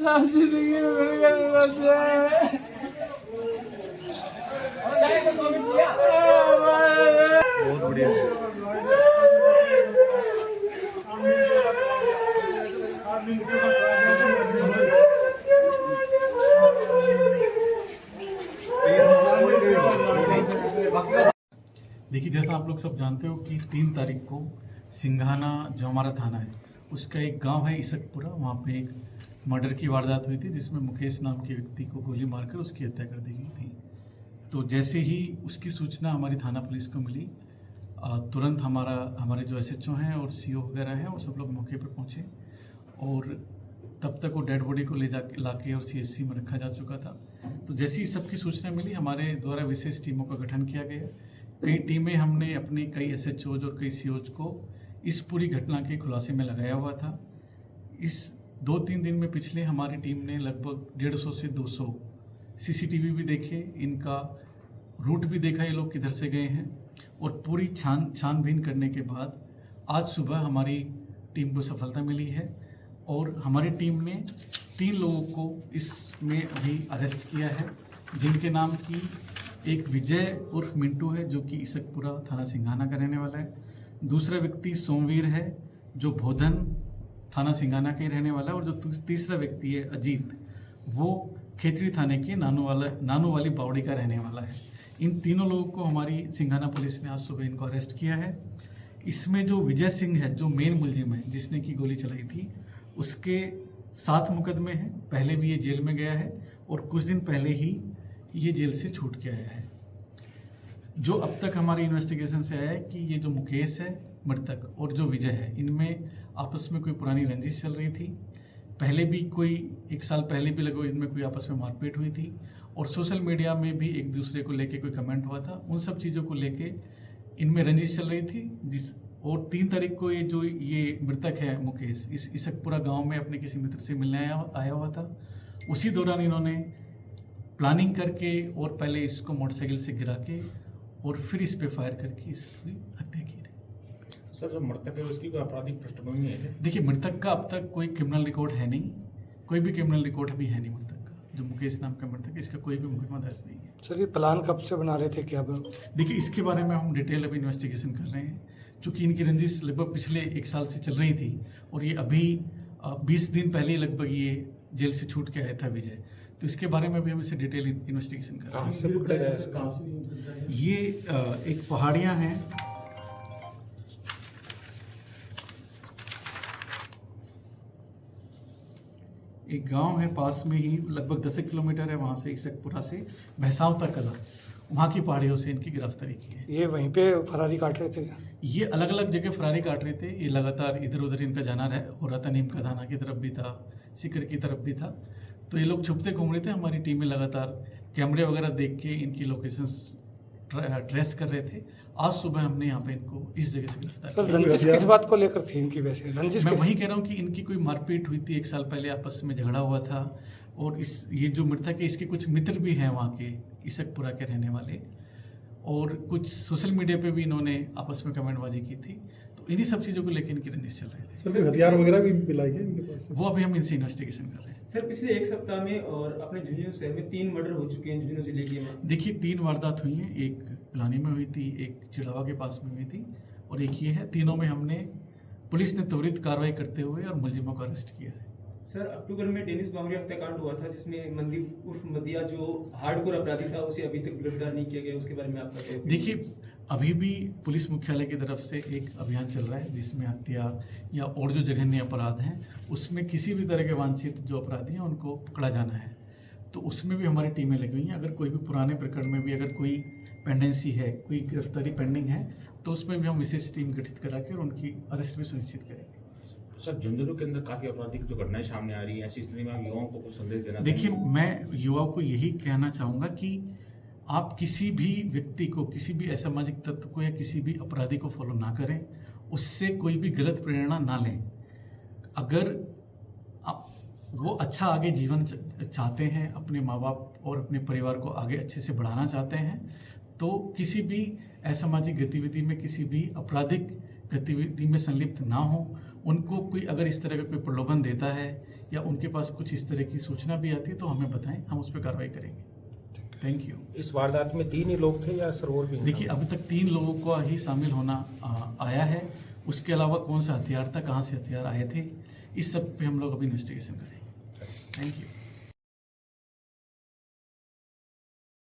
बहुत बढ़िया। देखिए, जैसा आप लोग सब जानते हो कि 3 तारीख को सिंघाना जो हमारा थाना है उसका एक गांव है इसकपुरा, वहाँ पे एक मर्डर की वारदात हुई थी जिसमें मुकेश नाम के व्यक्ति को गोली मारकर उसकी हत्या कर दी गई थी। तो जैसे ही उसकी सूचना हमारी थाना पुलिस को मिली, तुरंत हमारे जो SHO हैं और CO वगैरह हैं वो सब लोग मौके पर पहुँचे और तब तक वो डेड बॉडी को लाके और CHC में रखा जा चुका था। तो जैसे ही सबकी सूचना मिली, हमारे द्वारा विशेष टीमों का गठन किया गया। कई टीमें हमने अपने कई SHOs और कई COs को इस पूरी घटना के खुलासे में लगाया हुआ था। इस 2-3 दिन में पिछले हमारी टीम ने लगभग 150 से 200 CCTV भी देखे, इनका रूट भी देखा, ये लोग किधर से गए हैं, और पूरी छानबीन करने के बाद आज सुबह हमारी टीम को सफलता मिली है और हमारी टीम ने 3 लोगों को इसमें अभी अरेस्ट किया है, जिनके नाम की एक विजय उर्फ मिंटू है जो कि इसकपुरा थाना सिंघाना का रहने वाला है, दूसरा व्यक्ति सोमवीर है जो भोधन थाना सिंघाना का ही रहने वाला है, और जो तीसरा व्यक्ति है अजीत, वो खेतड़ी थाने के नानू वाली बावड़ी का रहने वाला है। इन तीनों लोगों को हमारी सिंघाना पुलिस ने आज सुबह इनको अरेस्ट किया है। इसमें जो विजय सिंह है जो मेन मुलजिम है जिसने की गोली चलाई थी, उसके 7 मुकदमे हैं, पहले भी ये जेल में गया है और कुछ दिन पहले ही ये जेल से छूट के आया है। जो अब तक हमारी इन्वेस्टिगेशन से आया है कि ये जो मुकेश है मृतक और जो विजय है, इनमें आपस में कोई पुरानी रंजिश चल रही थी, पहले भी कोई 1 साल पहले भी लगभग इनमें कोई आपस में मारपीट हुई थी, और सोशल मीडिया में भी एक दूसरे को लेके कोई कमेंट हुआ था, उन सब चीज़ों को लेके इनमें रंजिश चल रही थी। और 3 तारीख को ये मृतक है मुकेश इस इसकपुरा गाँव में अपने किसी मित्र से मिलने आया हुआ था। उसी दौरान इन्होंने प्लानिंग करके और पहले इसको मोटरसाइकिल से गिरा के और फिर इस पे फायर करके इसकी हत्या की थी। सर, जो मृतक है उसकी कोई आपराधिक पृष्ठभूमि है क्या? देखिए, मृतक का अब तक कोई क्रिमिनल रिकॉर्ड है नहीं, कोई भी क्रिमिनल रिकॉर्ड अभी है नहीं मृतक का। जो मुकेश नाम का मृतक है, इसका कोई भी मुकदमा दर्ज नहीं है। सर, ये प्लान कब से बना रहे थे क्या? देखिए, इसके बारे में हम डिटेल अभी इन्वेस्टिगेशन कर रहे हैं, क्योंकि इनकी रंजिश लगभग पिछले 1 साल से चल रही थी और ये अभी 20 दिन पहले लगभग ये जेल से छूट के आया था विजय। तो इसके बारे में भी हम इसे डिटेल इन्वेस्टिगेशन कर रहे हैं। ये एक पहाड़ियाँ हैं, एक गांव है पास में ही, लगभग 10 किलोमीटर है वहाँ से, इसकपुरा से भैसावता कला, वहाँ की पहाड़ियों से इनकी गिरफ्तारी की है। ये वहीं पे फरारी काट रहे थे? ये अलग अलग जगह फरारी काट रहे थे, ये लगातार इधर उधर इनका जाना हो रहा था, नीम का दाना की तरफ भी था, सिकर की तरफ भी था, तो ये लोग छुपते घूम रहे थे। हमारी टीमें लगातार कैमरे वगैरह देख के इनकी लोकेशंस ट्रेस कर रहे थे। आज सुबह हमने यहाँ पे इनको इस जगह से गिरफ्तार किया। रंजिश किस बात को लेकर थी इनकी? वैसे रंजिश मैं वही कह रहा हूँ कि इनकी कोई मारपीट हुई थी, 1 साल पहले आपस में झगड़ा हुआ था, और ये जो मृतक है इसके कुछ मित्र भी हैं वहाँ के इसकपुरा के रहने वाले, और कुछ सोशल मीडिया पे भी इन्होंने आपस में कमेंटबाजी की थी। तो इन्हीं सब चीज़ों को लेकर इनकी रंजिश चल रही थी। सर, हथियार वगैरह भी मिला है इनके पास? वो अभी हम इनसे इन्वेस्टिगेशन कर रहे हैं। सर, पिछले 1 सप्ताह में और अपने झुंझुनू शहर में 3 मर्डर हो चुके हैं झुंझुनू जिले के। देखिए, 3 वारदात हुई हैं, एक पिलानी में हुई थी, एक चिड़ावा के पास में हुई थी, और एक ये है। तीनों में हमने पुलिस ने त्वरित कार्रवाई करते हुए और मुलजिमों को अरेस्ट किया है। सर, अक्टूबर में डेनिस बावरी हत्याकांड हुआ था जिसमें मनदीप उर्फ मदिया जो हार्डकोर अपराधी था उसे अभी तक गिरफ्तार नहीं किया गया, उसके बारे में आपका क्या? देखिए, अभी भी पुलिस मुख्यालय की तरफ से एक अभियान चल रहा है जिसमें हत्या या और जो जघन्य अपराध हैं उसमें किसी भी तरह के वांछित जो अपराधी हैं उनको पकड़ा जाना है। तो उसमें भी हमारी टीमें लगी हुई हैं। अगर कोई भी पुराने प्रकरण में भी अगर कोई पेंडेंसी है, कोई गिरफ्तारी पेंडिंग है, तो उसमें भी हम विशेष टीम गठित करा के और उनकी अरेस्ट भी सुनिश्चित करेंगे। सर, झुंझुनू के अंदर काफी आपराधिक जो घटनाएं सामने आ रही हैं, ऐसी स्थिति में आप युवाओं को कुछ संदेश देना? देखिए, मैं युवाओं को यही कहना चाहूँगा कि आप किसी भी व्यक्ति को, किसी भी असामाजिक तत्व को या किसी भी अपराधी को फॉलो ना करें, उससे कोई भी गलत प्रेरणा ना लें। अगर आप वो अच्छा आगे जीवन चाहते हैं, अपने माँ बाप और अपने परिवार को आगे अच्छे से बढ़ाना चाहते हैं, तो किसी भी असामाजिक गतिविधि में, किसी भी आपराधिक गतिविधि में संलिप्त ना हो, उनको कोई अगर इस तरह का कोई प्रलोभन देता है या उनके पास कुछ इस तरह की सूचना भी आती है तो हमें बताएं, हम उस पर कार्रवाई करेंगे। Thank you. इस वारदात में 3 ही लोग थे या सर और भी? देखिए अभी तक 3 लोगों को ही शामिल होना आया है। उसके अलावा कौन सा हथियार था, कहाँ से हथियार आए थे, इस सब पे हम लोग अभी इन्वेस्टिगेशन करेंगे। Thank you.